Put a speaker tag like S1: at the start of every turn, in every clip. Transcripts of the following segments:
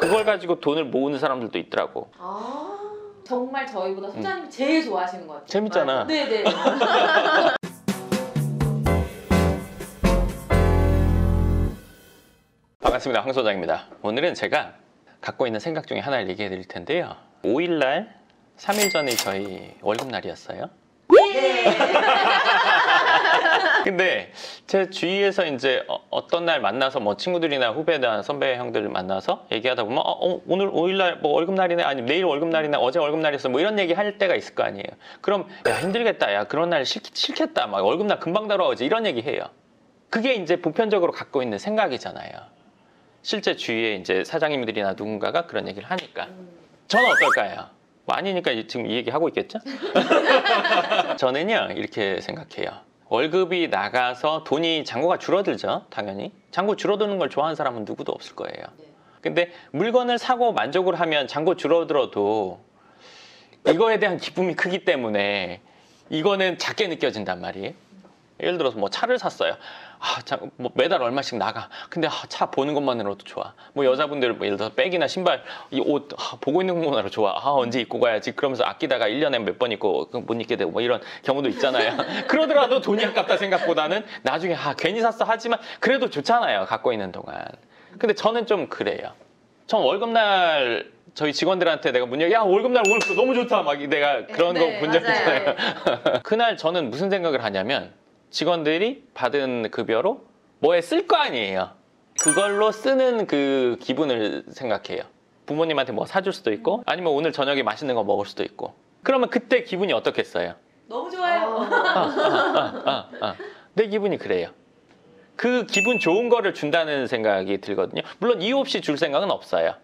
S1: 그걸 가지고 돈을 모으는 사람들도 있더라고.
S2: 아, 정말 저희보다 소장님이 제일 좋아하시는 것 같아요.
S1: 재밌잖아.
S2: 네네.
S1: 반갑습니다. 황 소장입니다. 오늘은 제가 갖고 있는 생각 중에 하나를 얘기해 드릴 텐데요. 5일날 3일 전이 저희 월급날이었어요.
S2: 네.
S1: 근데 제 주위에서 이제 어떤 날 만나서 뭐 친구들이나 후배나 선배 형들 만나서 얘기하다 보면 오늘 5일날 뭐 월급날이네, 아니면 내일 월급날이네, 어제 월급날이었어, 뭐 이런 얘기 할 때가 있을 거 아니에요. 그럼 야 힘들겠다, 야 그런 날 싫겠다, 막 월급날 금방 다가오지, 이런 얘기 해요. 그게 이제 보편적으로 갖고 있는 생각이잖아요. 실제 주위에 이제 사장님들이나 누군가가 그런 얘기를 하니까. 저는 어떨까요? 뭐 아니니까 지금 이 얘기 하고 있겠죠? 저는요 이렇게 생각해요. 월급이 나가서 돈이, 잔고가 줄어들죠, 당연히. 잔고 줄어드는 걸 좋아하는 사람은 누구도 없을 거예요. 근데 물건을 사고 만족을 하면 잔고 줄어들어도 이거에 대한 기쁨이 크기 때문에 이거는 작게 느껴진단 말이에요. 예를 들어서 뭐 차를 샀어요. 뭐 매달 얼마씩 나가. 근데 차 보는 것만으로도 좋아. 뭐 여자분들 뭐 예를 들어서 백이나 신발, 이 옷 보고 있는 것만으로 좋아. 언제 입고 가야지. 그러면서 아끼다가 1년에 몇 번 입고 못 입게 되고 뭐 이런 경우도 있잖아요. 그러더라도 돈이 아깝다 생각보다는 나중에 괜히 샀어 하지만 그래도 좋잖아요, 갖고 있는 동안. 근데 저는 좀 그래요. 전 월급날 저희 직원들한테 내가 야 월급날 오늘 너무 좋다 막 내가 그런 거 본 적 있잖아요. 그날 저는 무슨 생각을 하냐면, 직원들이 받은 급여로 뭐에 쓸 거 아니에요. 그걸로 쓰는 그 기분을 생각해요. 부모님한테 뭐 사줄 수도 있고, 아니면 오늘 저녁에 맛있는 거 먹을 수도 있고. 그러면 그때 기분이 어떻겠어요?
S2: 너무 좋아요.
S1: 내 기분이 그래요. 그 기분 좋은 거를 준다는 생각이 들거든요. 물론 이유 없이 줄 생각은 없어요.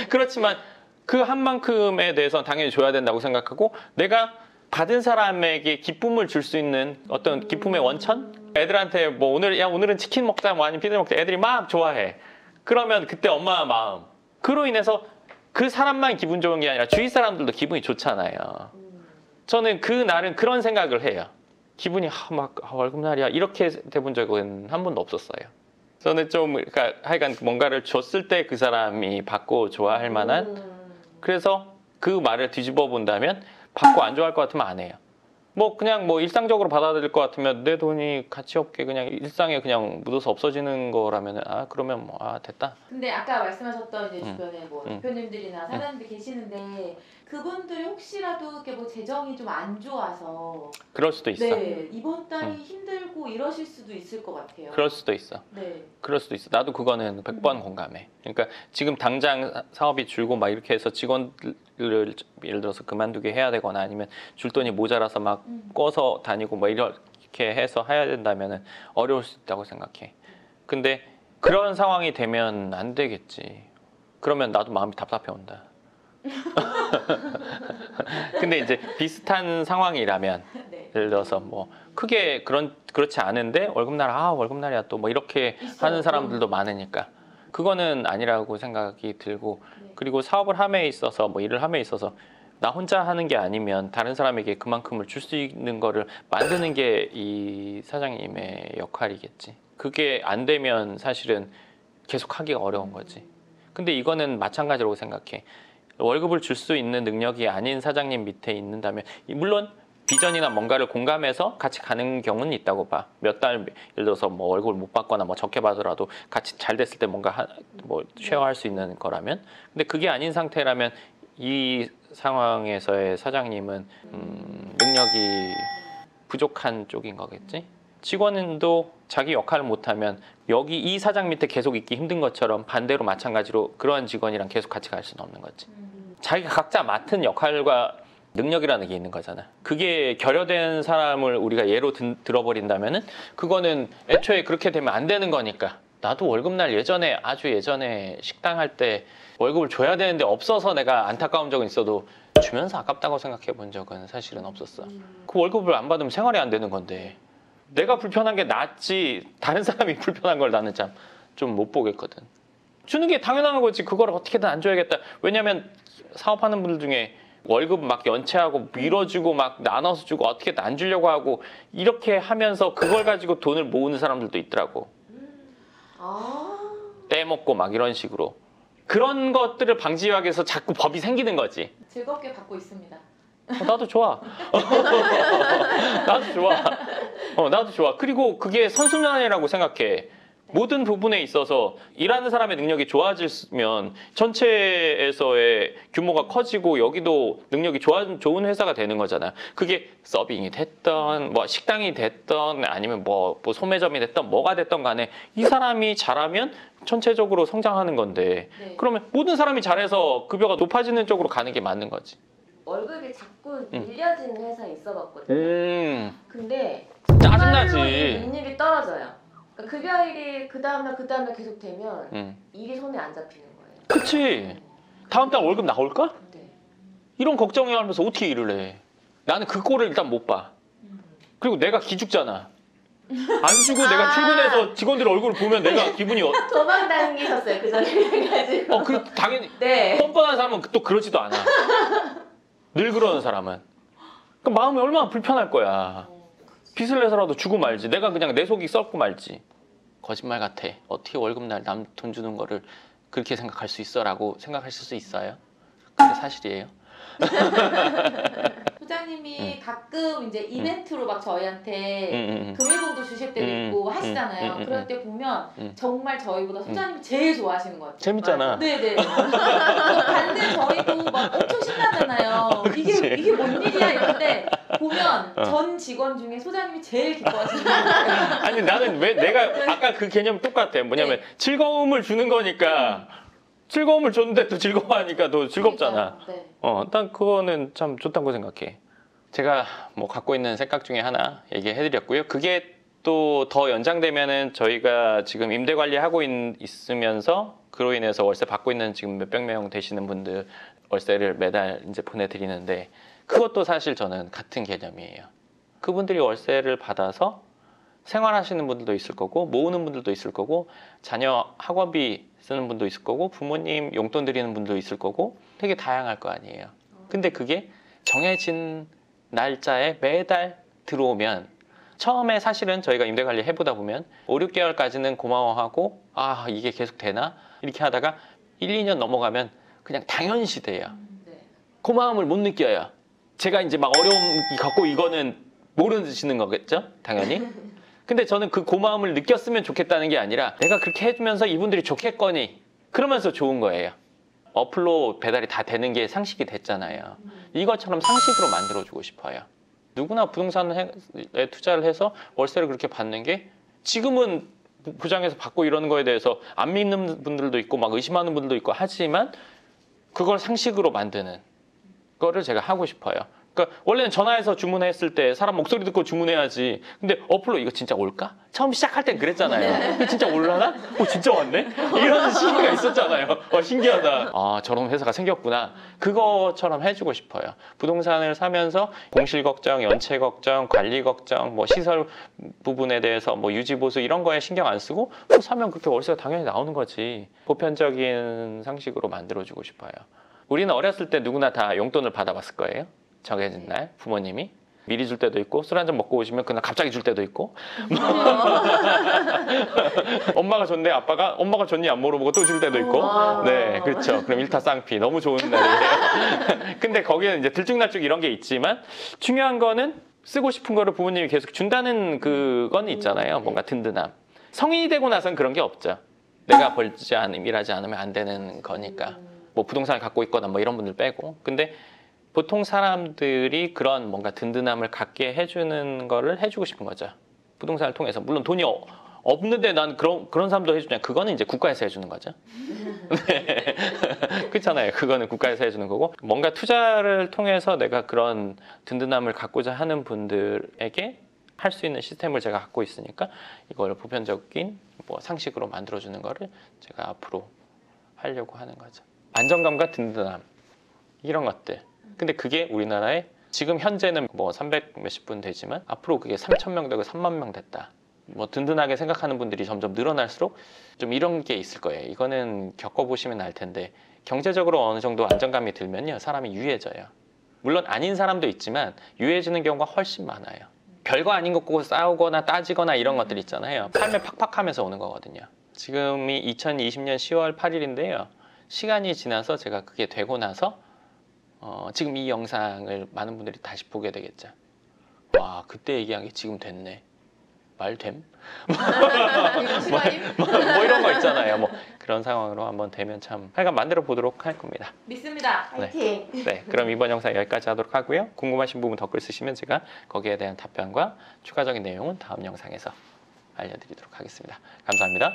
S1: 그렇지만 그 한 만큼에 대해서 당연히 줘야 된다고 생각하고, 내가 받은 사람에게 기쁨을 줄 수 있는 어떤 기쁨의 원천? 애들한테 뭐 오늘은 치킨 먹자, 뭐 아니면 피자 먹자, 애들이 막 좋아해. 그러면 그때 엄마 마음, 그로 인해서 그 사람만 기분 좋은 게 아니라 주위 사람들도 기분이 좋잖아요. 저는 그 날은 그런 생각을 해요. 기분이 월급날이야 이렇게 돼본 적은 한 번도 없었어요. 저는 좀 그러니까 하여간 뭔가를 줬을 때 그 사람이 받고 좋아할 만한, 그래서 그 말을 뒤집어 본다면 받고 안 좋아할 것 같으면 안 해요. 뭐 그냥 뭐 일상적으로 받아들일 것 같으면, 내 돈이 가치 없게 그냥 일상에 그냥 묻어서 없어지는 거라면 그러면 뭐 됐다.
S2: 근데 아까 말씀하셨던 이제 주변에 뭐 대표님들이나 사장님들 계시는데, 그분들이 혹시라도 이렇게 뭐 재정이 좀 안 좋아서
S1: 그럴 수도 있어.
S2: 네, 이번 달이 힘들고 이러실 수도 있을 것 같아요.
S1: 그럴 수도 있어.
S2: 네.
S1: 그럴 수도 있어. 나도 그거는 100번 공감해. 그러니까 지금 당장 사업이 줄고 막 이렇게 해서 직원들을 예를 들어서 그만두게 해야 되거나, 아니면 줄 돈이 모자라서 막 꿔서 다니고 뭐 이렇게 해서 해야 된다면 어려울 수 있다고 생각해. 근데 그런 상황이 되면 안 되겠지. 그러면 나도 마음이 답답해 온다. 근데 이제 비슷한 상황이라면, 네. 예를 들어서 뭐 크게 그렇지 않은데 월급날 월급날이야 또 뭐 이렇게 하는 사람들도 많으니까 그거는 아니라고 생각이 들고, 네. 그리고 사업을 함에 있어서 뭐 일을 함에 있어서 나 혼자 하는 게 아니면 다른 사람에게 그만큼을 줄 수 있는 거를 만드는 게 이 사장님의 역할이겠지. 그게 안 되면 사실은 계속 하기가 어려운 거지. 근데 이거는 마찬가지라고 생각해. 월급을 줄 수 있는 능력이 아닌 사장님 밑에 있는다면, 물론 비전이나 뭔가를 공감해서 같이 가는 경우는 있다고 봐. 몇 달 예를 들어서 뭐 월급을 못 받거나 뭐 적게 받더라도 같이 잘 됐을 때 뭔가 뭐 쉐어할 수 있는 거라면. 근데 그게 아닌 상태라면 이 상황에서의 사장님은 능력이 부족한 쪽인 거겠지. 직원도 자기 역할을 못하면 여기 이 사장 밑에 계속 있기 힘든 것처럼, 반대로 마찬가지로 그러한 직원이랑 계속 같이 갈 수는 없는 거지. 자기가 각자 맡은 역할과 능력이라는 게 있는 거잖아. 그게 결여된 사람을 우리가 예로 들어버린다면은 그거는 애초에 그렇게 되면 안 되는 거니까. 나도 월급날 아주 예전에 식당 할 때 월급을 줘야 되는데 없어서 내가 안타까운 적은 있어도 주면서 아깝다고 생각해 본 적은 사실은 없었어. 그 월급을 안 받으면 생활이 안 되는 건데 내가 불편한 게 낫지 다른 사람이 불편한 걸 나는 참 좀 못 보겠거든. 주는 게 당연한 거지. 그걸 어떻게든 안 줘야겠다. 왜냐면 사업하는 분들 중에 월급 막 연체하고 밀어주고 막 나눠서 주고 어떻게든 안 주려고 하고 이렇게 하면서 그걸 가지고 돈을 모으는 사람들도 있더라고. 떼먹고 막 이런 식으로 그런 것들을 방지하기 위해서 자꾸 법이 생기는 거지.
S2: 즐겁게 받고 있습니다.
S1: 나도 좋아. 나도 좋아. 나도 좋아. 그리고 그게 선순환이라고 생각해. 모든 부분에 있어서 일하는 사람의 능력이 좋아지면 전체에서의 규모가 커지고 여기도 능력이 좋은 회사가 되는 거잖아. 그게 서빙이 됐던 뭐 식당이 됐던 아니면 뭐 소매점이 됐던 뭐가 됐던 간에 이 사람이 잘하면 전체적으로 성장하는 건데
S2: 네.
S1: 그러면 모든 사람이 잘해서 급여가 높아지는 쪽으로 가는 게 맞는 거지.
S3: 월급이 자꾸 밀려지는 회사에 있어봤거든요. 근데
S1: 짜증나지.
S3: 정말로 이 민율이 떨어져요. 그러니까 급여일이 그 다음날 계속 되면 일이 손에 안 잡히는 거예요.
S1: 그치. 다음 달 월급 나올까?
S3: 네.
S1: 이런 걱정을 하면서 어떻게 일을 해. 나는 그 꼴을 일단 못 봐. 그리고 내가 기죽잖아. 안 주고 내가 출근해서 직원들 얼굴을 보면 내가 기분이
S3: 도망 다니셨어요 그 전에 그래가지고.
S1: 그 당연히
S3: 네.
S1: 뻔뻔한 사람은 또 그러지도 않아. 늘 그러는 사람은. 그 마음이 얼마나 불편할 거야. 빚을 내서라도 주고 말지. 내가 그냥 내 속이 썩고 말지. 거짓말 같아. 어떻게 월급날 남 돈 주는 거를 그렇게 생각할 수 있어라고 생각하실 수 있어요? 그게 사실이에요.
S2: 소장님이 가끔 이제 이벤트로 막 저희한테 금일봉도 주실 때도 있고 하시잖아요. 그럴 때 보면 정말 저희보다 소장님이 제일 좋아하시는 것 같아요.
S1: 재밌잖아.
S2: 네네. 반대 저희도 막 엄청 신나잖아요. 이게 뭔 일이야 이런데 보면 전 직원 중에 소장님이 제일 기뻐하시는 것 같아요.
S1: 아니 나는 왜 내가 아까 그 개념 똑같아. 뭐냐면 즐거움을 주는 거니까 즐거움을 줬는데 또 즐거워하니까 더 즐겁잖아.
S2: 네.
S1: 난 그거는 참 좋다고 생각해. 제가 뭐 갖고 있는 생각 중에 하나 얘기해드렸고요. 그게 또 더 연장되면은 저희가 지금 임대 관리하고 있으면서 그로 인해서 월세 받고 있는 지금 몇백 명 되시는 분들 월세를 매달 이제 보내드리는데 그것도 사실 저는 같은 개념이에요. 그분들이 월세를 받아서 생활하시는 분들도 있을 거고 모으는 분들도 있을 거고 자녀 학원비 쓰는 분도 있을 거고 부모님 용돈 드리는 분도 있을 거고 되게 다양할 거 아니에요. 근데 그게 정해진 날짜에 매달 들어오면 처음에 사실은 저희가 임대관리 해보다 보면 5, 6개월까지는 고마워하고 아 이게 계속 되나? 이렇게 하다가 1, 2년 넘어가면 그냥 당연시 돼요.
S2: 네.
S1: 그 마음을 못 느껴요. 제가 이제 막 어려움 갖고 이거는 모르시는 거겠죠? 당연히. 근데 저는 그 고마움을 느꼈으면 좋겠다는 게 아니라 내가 그렇게 해주면서 이분들이 좋겠거니 그러면서 좋은 거예요. 어플로 배달이 다 되는 게 상식이 됐잖아요. 이것처럼 상식으로 만들어주고 싶어요. 누구나 부동산에 투자를 해서 월세를 그렇게 받는 게 지금은 부장에서 받고 이러는 거에 대해서 안 믿는 분들도 있고 막 의심하는 분들도 있고 하지만 그걸 상식으로 만드는 거를 제가 하고 싶어요. 그러니까 원래는 전화해서 주문했을 때 사람 목소리 듣고 주문해야지. 근데 어플로 이거 진짜 올까? 처음 시작할 땐 그랬잖아요. 이거 진짜 올라나? 진짜 왔네? 이런 시기가 있었잖아요. 신기하다. 아 저런 회사가 생겼구나. 그거처럼 해주고 싶어요. 부동산을 사면서 공실 걱정, 연체 걱정, 관리 걱정, 뭐 시설 부분에 대해서 뭐 유지 보수 이런 거에 신경 안 쓰고 사면 그렇게 월세가 당연히 나오는 거지. 보편적인 상식으로 만들어주고 싶어요. 우리는 어렸을 때 누구나 다 용돈을 받아봤을 거예요. 정해진 날 부모님이 미리 줄 때도 있고 술 한잔 먹고 오시면 그날 갑자기 줄 때도 있고 엄마가 줬네 아빠가 엄마가 줬니 안 물어보고 또 줄 때도 있고 네 그렇죠. 그럼 일타쌍피 너무 좋은 날이에요. 근데 거기는 이제 들쭉날쭉 이런 게 있지만 중요한 거는 쓰고 싶은 거를 부모님이 계속 준다는 그건 있잖아요. 뭔가 든든함. 성인이 되고 나선 그런 게 없죠. 내가 벌지 않으면 일하지 않으면 안 되는 거니까 뭐 부동산을 갖고 있거나 뭐 이런 분들 빼고 근데 보통 사람들이 그런 뭔가 든든함을 갖게 해주는 거를 해주고 싶은 거죠. 부동산을 통해서. 물론 돈이 없는데 난 그런 사람도 해주냐. 그거는 이제 국가에서 해주는 거죠. 네. 그렇잖아요. 그거는 국가에서 해주는 거고. 뭔가 투자를 통해서 내가 그런 든든함을 갖고자 하는 분들에게 할 수 있는 시스템을 제가 갖고 있으니까 이걸 보편적인 뭐 상식으로 만들어주는 거를 제가 앞으로 하려고 하는 거죠. 안정감과 든든함. 이런 것들. 근데 그게 우리나라에 지금 현재는 뭐 300 몇십 분 되지만 앞으로 그게 3,000명 되고 3만 명 됐다. 뭐 든든하게 생각하는 분들이 점점 늘어날수록 좀 이런 게 있을 거예요. 이거는 겪어보시면 알 텐데 경제적으로 어느 정도 안정감이 들면요. 사람이 유해져요. 물론 아닌 사람도 있지만 유해지는 경우가 훨씬 많아요. 별거 아닌 거 보고 싸우거나 따지거나 이런 것들 있잖아요. 삶에 팍팍하면서 오는 거거든요. 지금이 2020년 10월 8일인데요. 시간이 지나서 제가 그게 되고 나서 지금 이 영상을 많은 분들이 다시 보게 되겠죠. 와, 그때 얘기한 게 지금 됐네. 말됨?
S2: 이런 시간이
S1: 뭐 이런 거 있잖아요. 뭐 그런 상황으로 한번 되면 참 하여간 만들어 보도록 할 겁니다.
S2: 믿습니다. 파이팅.
S1: 네, 그럼 이번 영상 여기까지 하도록 하고요. 궁금하신 부분 댓글 쓰시면 제가 거기에 대한 답변과 추가적인 내용은 다음 영상에서 알려드리도록 하겠습니다. 감사합니다.